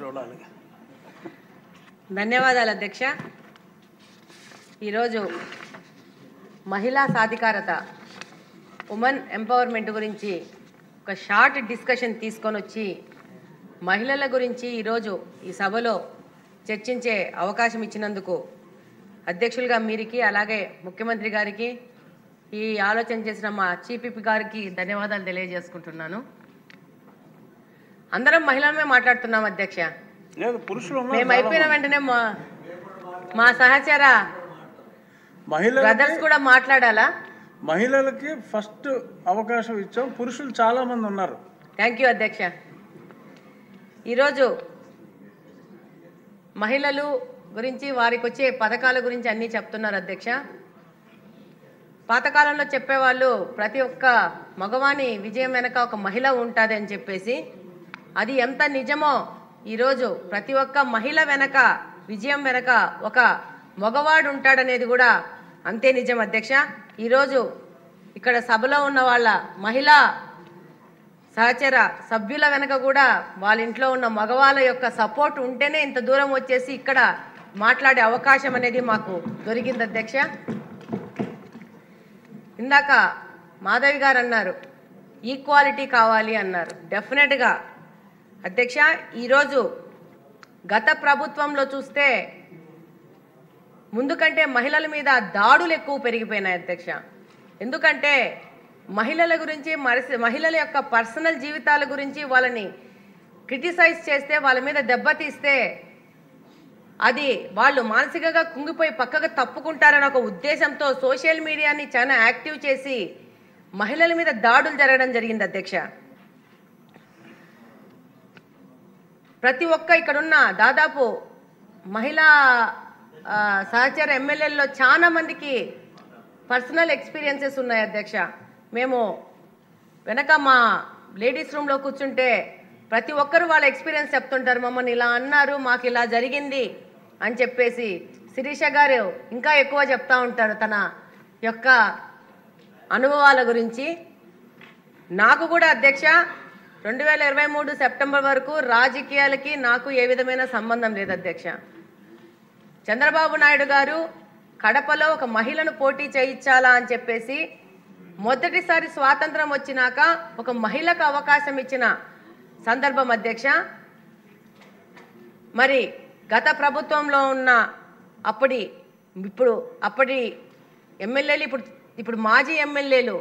చూడాలి. ధన్యవాదాలు అధ్యక్ష. ఈరోజు మహిళా సాధికారత ఉమెన్ ఎంపవర్మెంట్ గురించి ఒక షార్ట్ డిస్కషన్ తీసుకొని వచ్చి మహిళల గురించి ఈరోజు ఈ సభలో చర్చించే అవకాశం ఇచ్చినందుకు అధ్యక్షులుగా మీరికి అలాగే ముఖ్యమంత్రి గారికి ఈ ఆలోచన చేసిన మా చీఫ్ గారికి ధన్యవాదాలు తెలియజేసుకుంటున్నాను. అందరం మహిళలమే మాట్లాడుతున్నాం అధ్యక్ష. మేము అయిపోయిన వెంటనే మా సహచర బ్రదర్స్ కూడా మాట్లాడాలా? మహిళలకి ఫస్ట్ అవకాశం ఇచ్చాం, పురుషులు చాలా మంది ఉన్నారు. థ్యాంక్ యూ అధ్యక్ష. ఈరోజు మహిళలు గురించి వారికి వచ్చే పథకాల గురించి అన్నీ చెప్తున్నారు అధ్యక్ష. పాతకాలంలో చెప్పేవాళ్ళు ప్రతి ఒక్క మగవాని విజయం వెనక ఒక మహిళ ఉంటుంది అని చెప్పేసి, అది ఎంత నిజమో ఈరోజు ప్రతి ఒక్క మహిళ వెనక విజయం వెనక ఒక మగవాడు ఉంటాడనేది కూడా అంతే నిజం అధ్యక్ష. ఈరోజు ఇక్కడ సభలో ఉన్న వాళ్ళ మహిళా సహచర సభ్యుల వెనక కూడా వాళ్ళ ఇంట్లో ఉన్న మగవాళ్ళ యొక్క సపోర్ట్ ఉంటేనే ఇంత దూరం వచ్చేసి ఇక్కడ మాట్లాడే అవకాశం అనేది మాకు దొరికింది అధ్యక్ష. ఇందాక మాధవి గారు అన్నారు ఈక్వాలిటీ కావాలి అన్నారు. డెఫినెట్గా అధ్యక్ష, ఈరోజు గత ప్రభుత్వంలో చూస్తే ముందు కంటే మహిళల మీద దాడులు ఎక్కువ పెరిగిపోయినాయి అధ్యక్ష. ఎందుకంటే మహిళల గురించి మహిళల యొక్క పర్సనల్ జీవితాల గురించి వాళ్ళని క్రిటిసైజ్ చేస్తే, వాళ్ళ మీద దెబ్బతీస్తే అది వాళ్ళు మానసికంగా కుంగిపోయి పక్కగా తప్పుకుంటారని ఒక ఉద్దేశంతో సోషల్ మీడియాని చాలా యాక్టివ్ చేసి మహిళల మీద దాడులు జరగడం జరిగింది అధ్యక్ష. ప్రతి ఒక్క ఇక్కడున్న దాదాపు మహిళా సహచర ఎమ్మెల్యేల్లో చాలా మందికి పర్సనల్ ఎక్స్పీరియన్సెస్ ఉన్నాయి అధ్యక్ష. మేము వెనక మా లేడీస్ రూమ్లో కూర్చుంటే ప్రతి ఒక్కరు వాళ్ళ ఎక్స్పీరియన్స్ చెప్తుంటారు. మమ్మల్ని ఇలా అన్నారు, మాకు ఇలా జరిగింది అని చెప్పేసి. శిరీష గారు ఇంకా ఎక్కువ చెప్తా ఉంటారు తన యొక్క అనుభవాల గురించి. నాకు కూడా అధ్యక్ష 2023 సెప్టెంబర్ వరకు రాజకీయాలకి నాకు ఏ విధమైన సంబంధం లేదు అధ్యక్ష. చంద్రబాబు నాయుడు గారు కడపలో ఒక మహిళను పోటీ చేయించాలా అని చెప్పేసి మొదటిసారి స్వాతంత్రం వచ్చినాక ఒక మహిళకు అవకాశం ఇచ్చిన సందర్భం అధ్యక్ష. మరి గత ప్రభుత్వంలో ఉన్న అప్పటి ఎమ్మెల్యేలు ఇప్పుడు మాజీ ఎమ్మెల్యేలు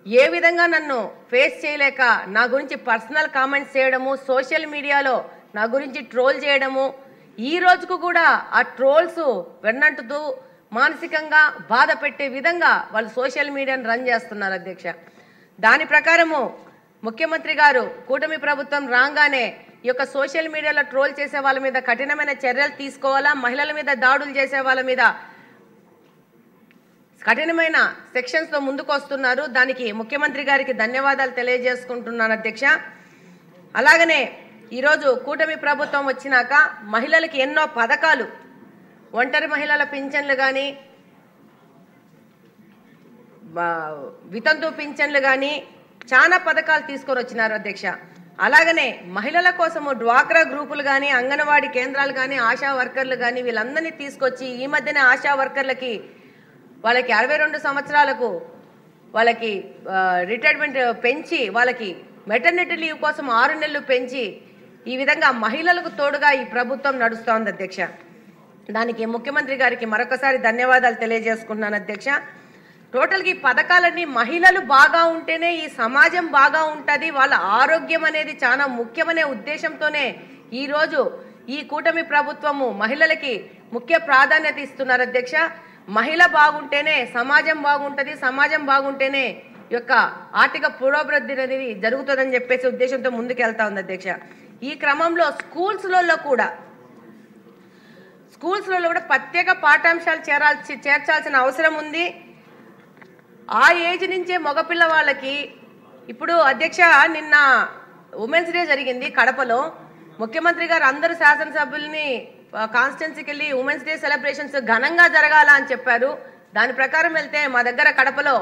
ఏ విధంగా నన్ను ఫేస్ చేయలేక నా గురించి పర్సనల్ కామెంట్స్ చేయడము, సోషల్ మీడియాలో నా గురించి ట్రోల్ చేయడము, ఈ రోజుకు కూడా ఆ ట్రోల్స్ వెన్నంటుతూ మానసికంగా బాధ పెట్టే విధంగా వాళ్ళు సోషల్ మీడియాను రన్ చేస్తున్నారు అధ్యక్ష. దాని ప్రకారము ముఖ్యమంత్రి గారు కూటమి ప్రభుత్వం రాగానే ఈ యొక్క సోషల్ మీడియాలో ట్రోల్ చేసే వాళ్ళ మీద కఠినమైన చర్యలు తీసుకోవాలా, మహిళల మీద దాడులు చేసే వాళ్ళ మీద కఠినమైన సెక్షన్స్తో ముందుకు వస్తున్నారు. దానికి ముఖ్యమంత్రి గారికి ధన్యవాదాలు తెలియజేసుకుంటున్నాను అధ్యక్ష. అలాగనే ఈరోజు కూటమి ప్రభుత్వం వచ్చినాక మహిళలకి ఎన్నో పథకాలు, ఒంటరి మహిళల పింఛన్లు కానీ, వితంతు పింఛన్లు కానీ చాలా పథకాలు తీసుకొని వచ్చినారు అధ్యక్ష. అలాగనే మహిళల కోసము డ్వాక్రా గ్రూపులు కానీ, అంగన్వాడీ కేంద్రాలు కానీ, ఆశా వర్కర్లు కానీ వీళ్ళందరినీ తీసుకొచ్చి ఈ మధ్యనే ఆశా వర్కర్లకి వాళ్ళకి 62 సంవత్సరాలకు వాళ్ళకి రిటైర్మెంట్ పెంచి, వాళ్ళకి మెటర్నిటీ లీవ్ కోసం 6 నెలలు పెంచి, ఈ విధంగా మహిళలకు తోడుగా ఈ ప్రభుత్వం నడుస్తూ ఉంది అధ్యక్ష. దానికి ముఖ్యమంత్రి గారికి మరొకసారి ధన్యవాదాలు తెలియజేసుకుంటున్నాను అధ్యక్ష. టోటల్గా ఈ పథకాలన్నీ మహిళలు బాగా ఉంటేనే ఈ సమాజం బాగా ఉంటుంది, వాళ్ళ ఆరోగ్యం అనేది చాలా ముఖ్యమనే ఉద్దేశంతోనే ఈరోజు ఈ కూటమి ప్రభుత్వము మహిళలకి ముఖ్య ప్రాధాన్యత ఇస్తున్నారు అధ్యక్ష. మహిళ బాగుంటేనే సమాజం బాగుంటుంది, సమాజం బాగుంటేనే ఈ యొక్క ఆర్థిక పురోభివృద్ధి అనేది జరుగుతుందని చెప్పేసి ఉద్దేశంతో ముందుకు వెళ్తా ఉంది అధ్యక్ష. ఈ క్రమంలో స్కూల్స్లలో కూడా ప్రత్యేక పాఠ్యాంశాలు చేర్చాల్సిన అవసరం ఉంది. ఆ ఏజ్ నుంచే మగపిల్ల వాళ్ళకి ఇప్పుడు అధ్యక్ష నిన్న ఉమెన్స్ డే జరిగింది కడపలో. ముఖ్యమంత్రి గారు అందరు శాసనసభ్యుల్ని కాన్స్టిట్యున్సీకి వెళ్ళి ఉమెన్స్ డే సెలబ్రేషన్స్ ఘనంగా జరగాల అని చెప్పారు. దాని ప్రకారం వెళ్తే మా దగ్గర కడపలో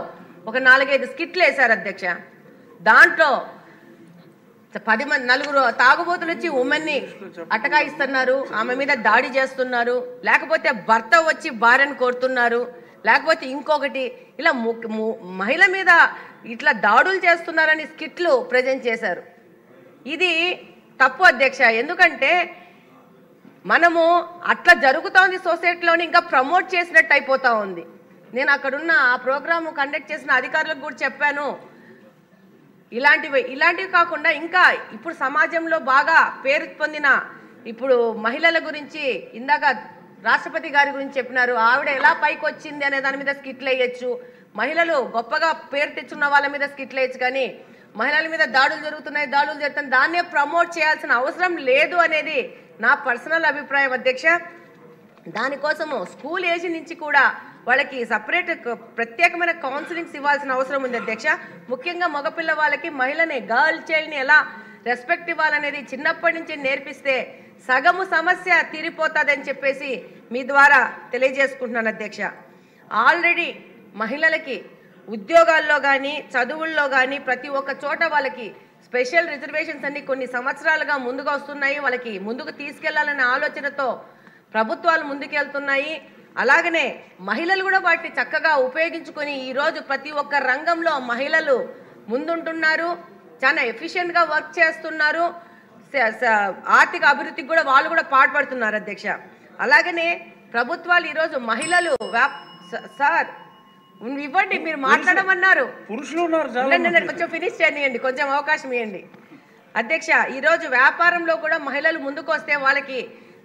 ఒక 4-5 స్కిట్లు వేశారు అధ్యక్ష. దాంట్లో నలుగురు తాగుబోతులు వచ్చి ఉమెన్ని అటకాయిస్తున్నారు, ఆమె మీద దాడి చేస్తున్నారు, లేకపోతే భర్త వచ్చి భార్యను కోరుతున్నారు, లేకపోతే ఇంకొకటి ఇలా మహిళ మీద ఇట్లా దాడులు చేస్తున్నారని స్కిట్లు ప్రజెంట్ చేశారు. ఇది తప్పు అధ్యక్ష. ఎందుకంటే మనము అట్లా జరుగుతోంది సొసైటీలోని, ఇంకా ప్రమోట్ చేసినట్టు అయిపోతా ఉంది. నేను అక్కడున్న ఆ ప్రోగ్రాము కండక్ట్ చేసిన అధికారులకు కూడా చెప్పాను, ఇలాంటివి కాకుండా ఇంకా ఇప్పుడు సమాజంలో బాగా పేరు పొందిన ఇప్పుడు మహిళల గురించి ఇందాక రాష్ట్రపతి గారి గురించి చెప్పినారు, ఆవిడ ఎలా పైకి వచ్చింది అనే దాని మీద స్కిట్లు వేయచ్చు, మహిళలు గొప్పగా పేరు తెచ్చున్న వాళ్ళ మీద స్కిట్లు వేయచ్చు, కానీ మహిళల మీద దాడులు జరుగుతున్నాయి దాన్నే ప్రమోట్ చేయాల్సిన అవసరం లేదు అనేది నా పర్సనల్ అభిప్రాయం అధ్యక్ష. దానికోసము స్కూల్ ఏజ్ నుంచి కూడా వాళ్ళకి సపరేట్ ప్రత్యేకమైన కౌన్సిలింగ్స్ ఇవ్వాల్సిన అవసరం ఉంది అధ్యక్ష. ముఖ్యంగా మగపిల్ల వాళ్ళకి మహిళని గర్ల్ చైల్డ్ని ఎలా రెస్పెక్ట్ ఇవ్వాలనేది చిన్నప్పటి నుంచి నేర్పిస్తే సగము సమస్య తీరిపోతుందని చెప్పేసి మీ ద్వారా తెలియజేసుకుంటున్నాను అధ్యక్ష. ఆల్రెడీ మహిళలకి ఉద్యోగాల్లో కానీ చదువుల్లో కానీ ప్రతి ఒక్క చోట వాళ్ళకి స్పెషల్ రిజర్వేషన్స్ అన్ని కొన్ని సంవత్సరాలుగా ముందుగా వస్తున్నాయి. వాళ్ళకి ముందుకు తీసుకెళ్లాలనే ఆలోచనతో ప్రభుత్వాలు ముందుకెళ్తున్నాయి. అలాగనే మహిళలు కూడా వాటిని చక్కగా ఉపయోగించుకొని ఈరోజు ప్రతి ఒక్క రంగంలో మహిళలు ముందుంటున్నారు, చాలా ఎఫిషియెంట్గా వర్క్ చేస్తున్నారు, ఆర్థిక అభివృద్ధికి కూడా వాళ్ళు కూడా పాటుపడుతున్నారు అధ్యక్ష. అలాగనే ప్రభుత్వాలు ఈరోజు మహిళలు సార్ ఇవ్వండి, మీరు మాట్లాడమన్నారు, కొంచెం ఫినిష్ చేయండి, కొంచెం అవకాశం ఇవ్వండి అధ్యక్ష. ఈరోజు వ్యాపారంలో కూడా మహిళలు ముందుకు వస్తే వాళ్ళకి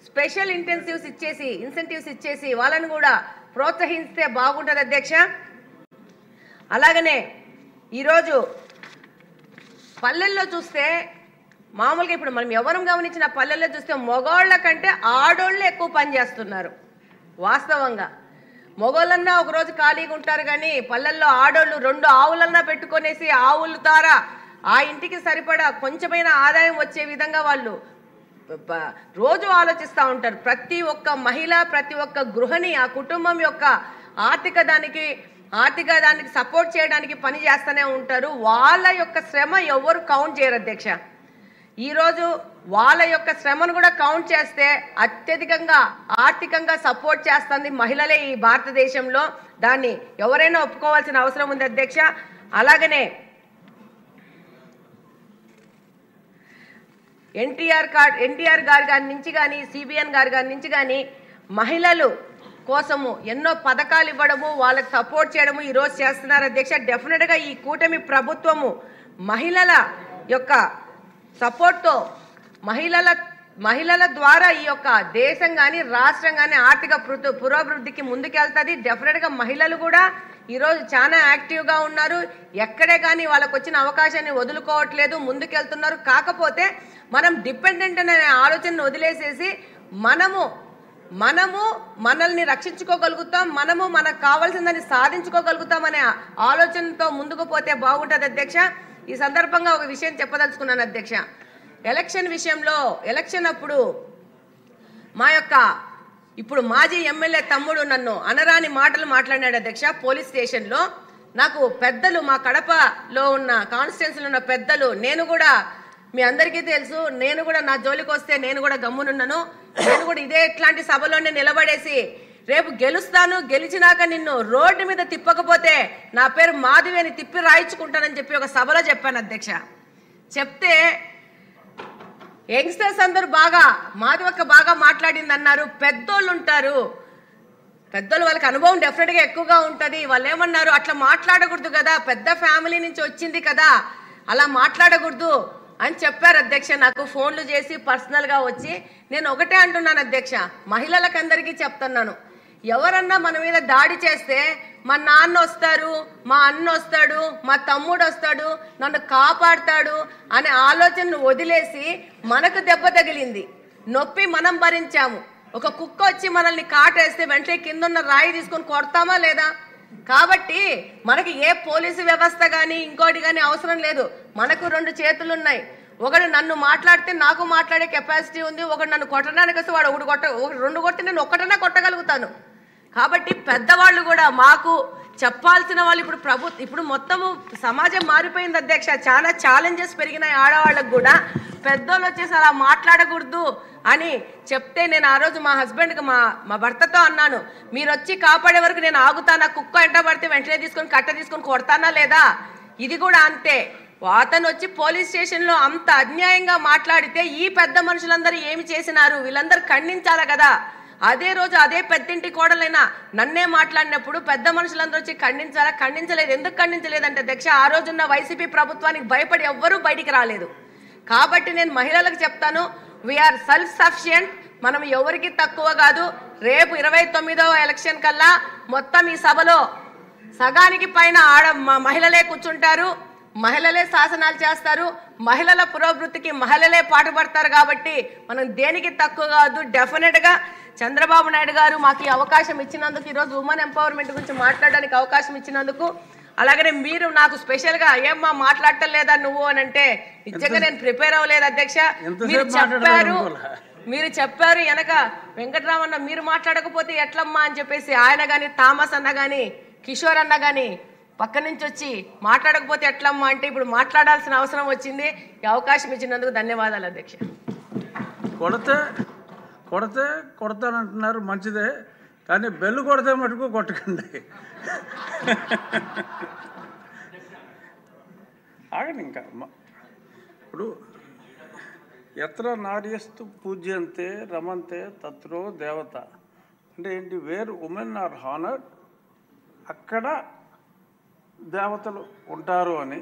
స్పెషల్ ఇన్సెంటివ్స్ ఇచ్చేసి వాళ్ళని కూడా ప్రోత్సహిస్తే బాగుంటుంది అధ్యక్ష. అలాగనే ఈరోజు పల్లెల్లో చూస్తే మామూలుగా ఇప్పుడు మనం ఎవరం గమనించిన పల్లెల్లో చూస్తే మగవాళ్ళ కంటే ఆడోళ్ళే ఎక్కువ పని చేస్తున్నారు. వాస్తవంగా మగవాళ్ళన్నా ఒకరోజు ఖాళీగా ఉంటారు, కానీ పల్లెల్లో ఆడోళ్ళు 2 ఆవులన్నా పెట్టుకొనేసి ఆవుల ద్వారా ఆ ఇంటికి సరిపడా కొంచెమైన ఆదాయం వచ్చే విధంగా వాళ్ళు రోజు ఆలోచిస్తూ ఉంటారు. ప్రతి ఒక్క మహిళ ప్రతి ఒక్క గృహిణి ఆ కుటుంబం యొక్క ఆర్థిక దానికి సపోర్ట్ చేయడానికి పని చేస్తూనే ఉంటారు. వాళ్ళ యొక్క శ్రమ ఎవరు కౌంట్ చేయరు అధ్యక్ష. ఈరోజు వాళ్ళ యొక్క శ్రమను కూడా కౌంట్ చేస్తే అత్యధికంగా ఆర్థికంగా సపోర్ట్ చేస్తుంది మహిళలే ఈ భారతదేశంలో. దాన్ని ఎవరైనా ఒప్పుకోవాల్సిన అవసరం ఉంది అధ్యక్ష. అలాగనే ఎన్టీఆర్ గారి నుంచి కానీ సిబిఎన్ గారి నుంచి కానీ మహిళలు కోసము ఎన్నో పథకాలు ఇవ్వడము, వాళ్ళకి సపోర్ట్ చేయడము ఈరోజు చేస్తున్నారు అధ్యక్ష. డెఫినెట్గా ఈ కూటమి ప్రభుత్వము మహిళల యొక్క సపోర్ట్తో మహిళల ద్వారా ఈ యొక్క దేశం కానీ రాష్ట్రం కానీ ఆర్థిక పురోభివృద్ధికి ముందుకెళ్తుంది. డెఫినెట్గా మహిళలు కూడా ఈరోజు చాలా యాక్టివ్గా ఉన్నారు, ఎక్కడే కానీ వాళ్ళకు వచ్చిన అవకాశాన్ని వదులుకోవట్లేదు, ముందుకెళ్తున్నారు. కాకపోతే మనం డిపెండెంట్ అనే ఆలోచనను వదిలేసేసి మనల్ని రక్షించుకోగలుగుతాం, మనకు కావాల్సిందని సాధించుకోగలుగుతాం అనే ఆలోచనతో ముందుకు పోతే బాగుంటుంది అధ్యక్ష. ఈ సందర్భంగా ఒక విషయం చెప్పదలుచుకున్నాను అధ్యక్ష. ఎలక్షన్ అప్పుడు మా యొక్క ఇప్పుడు మాజీ ఎమ్మెల్యే తమ్ముడు నన్ను అనరాని మాటలు మాట్లాడాడు అధ్యక్ష. పోలీస్ స్టేషన్లో నాకు పెద్దలు, మా కడపలో ఉన్న కాన్స్టిట్యున్సీలో ఉన్న పెద్దలు, నేను కూడా మీ అందరికీ తెలుసు, నేను కూడా నా జోలికి వస్తే నేను కూడా గమ్మునున్నాను. నేను కూడా ఇట్లాంటి సభలోనే నిలబడేసి రేపు గెలుస్తాను, గెలిచినాక నిన్ను రోడ్డు మీద తిప్పకపోతే నా పేరు మాధవి అని తిప్పి రాయించుకుంటానని చెప్పి ఒక సభలో చెప్పాను అధ్యక్ష. చెప్తే యంగ్స్టర్స్ అందరూ మాధవక్క బాగా మాట్లాడింది అన్నారు. పెద్దోళ్ళు ఉంటారు, పెద్దోళ్ళు వాళ్ళకి అనుభవం డెఫినెట్గా ఎక్కువగా ఉంటుంది. వాళ్ళు ఏమన్నారు, అట్లా మాట్లాడకూడదు కదా, పెద్ద ఫ్యామిలీ నుంచి వచ్చింది కదా, అలా మాట్లాడకూడదు అని చెప్పారు అధ్యక్ష. నాకు ఫోన్లు చేసి పర్సనల్గా వచ్చి నేను ఒకటే అంటున్నాను అధ్యక్ష, మహిళలకు అందరికీ చెప్తున్నాను, ఎవరన్నా మన మీద దాడి చేస్తే మా నాన్న వస్తారు, మా అన్న వస్తాడు, మా తమ్ముడు వస్తాడు, నన్ను కాపాడుతాడు అనే ఆలోచనను వదిలేసి మనకు దెబ్బ తగిలింది, నొప్పి మనం భరించాము. ఒక కుక్క వచ్చి మనల్ని కాటేస్తే వెంటనే కింద ఉన్న రాయి తీసుకొని కొడతామా లేదా? కాబట్టి మనకి ఏ పోలీసు వ్యవస్థ కానీ ఇంకోటి కానీ అవసరం లేదు. మనకు 2 చేతులు ఉన్నాయి. ఒకడు నన్ను మాట్లాడితే నాకు మాట్లాడే కెపాసిటీ ఉంది, ఒకడు నన్ను కొట్టడానికి వస్తే వాడు 2 కొట్టి నేను ఒక్కటన్నా కొట్టగలుగుతాను. కాబట్టి పెద్దవాళ్ళు కూడా మాకు చెప్పాల్సిన వాళ్ళు ఇప్పుడు మొత్తము సమాజం మారిపోయింది అధ్యక్ష. చాలా ఛాలెంజెస్ పెరిగినాయి ఆడవాళ్ళకు కూడా. పెద్దోళ్ళు వచ్చేసి అలా మాట్లాడకూడదు అని చెప్తే నేను ఆ రోజు మా హస్బెండ్కి మా భర్తతో అన్నాను, మీరు వచ్చి కాపాడే వరకు నేను ఆగుతానా? కుక్క ఎంట పడితే వెంటనే తీసుకొని కట్ట తీసుకొని కొడతానా లేదా? ఇది కూడా అంతే. అతను వచ్చి పోలీస్ స్టేషన్లో అంత అన్యాయంగా మాట్లాడితే ఈ పెద్ద మనుషులందరూ ఏమి చేసినారు? వీళ్ళందరూ ఖండించాలి కదా. అదే రోజు అదే పెద్దింటి కోడలైనా నన్నే మాట్లాడినప్పుడు పెద్ద మనుషులందరూ వచ్చి ఖండించలేదు. ఎందుకు ఖండించలేదంటే అధ్యక్ష, ఆ రోజున్న వైసీపీ ప్రభుత్వానికి భయపడి ఎవ్వరూ బయటికి రాలేదు. కాబట్టి నేను మహిళలకు చెప్తాను, వీఆర్ సెల్ఫ్ సఫిషియంట్. మనం ఎవరికి తక్కువ కాదు. రేపు 29వ ఎలక్షన్ కల్లా మొత్తం ఈ సభలో సగానికి పైన మహిళలే కూర్చుంటారు, మహిళలే శాసనాలు చేస్తారు, మహిళల పురోభివృద్ధికి మహిళలే పాటుపడతారు. కాబట్టి మనం దేనికి తక్కువ కాదు. డెఫినెట్గా చంద్రబాబు నాయుడు గారు మాకు ఈ అవకాశం ఇచ్చినందుకు, ఈరోజు ఉమెన్ ఎంపవర్మెంట్ గురించి మాట్లాడడానికి అవకాశం ఇచ్చినందుకు, అలాగనే మీరు నాకు స్పెషల్గా ఏమ్మా మాట్లాడటం లేదా నువ్వు అని అంటే నిజంగా నేను ప్రిపేర్ అవ్వలేదు అధ్యక్ష. మీరు చెప్పారు వెనక వెంకటరామన్న మీరు మాట్లాడకపోతే ఎట్లమ్మా అని చెప్పేసి, ఆయన కానీ థామస్ అన్న కానీ కిషోర్ అన్న కానీ పక్క నుంచి వచ్చి మాట్లాడకపోతే ఎట్లమ్మా అంటే ఇప్పుడు మాట్లాడాల్సిన అవసరం వచ్చింది. ఈ అవకాశం ఇచ్చినందుకు ధన్యవాదాలు అధ్యక్ష. కొడతానంటున్నారు, మంచిదే, కానీ బెల్లు కొడితే మటుకు కొట్టకండి. ఆగండి. ఇంకా ఇప్పుడు ఎత్ర నార్యస్తు పూజ్యంతే రమంతే తత్రో దేవత అంటే ఏంటి? వేర్ ఉమెన్ ఆర్ హానర్డ్, అక్కడ దేవతలు ఉంటారు అని.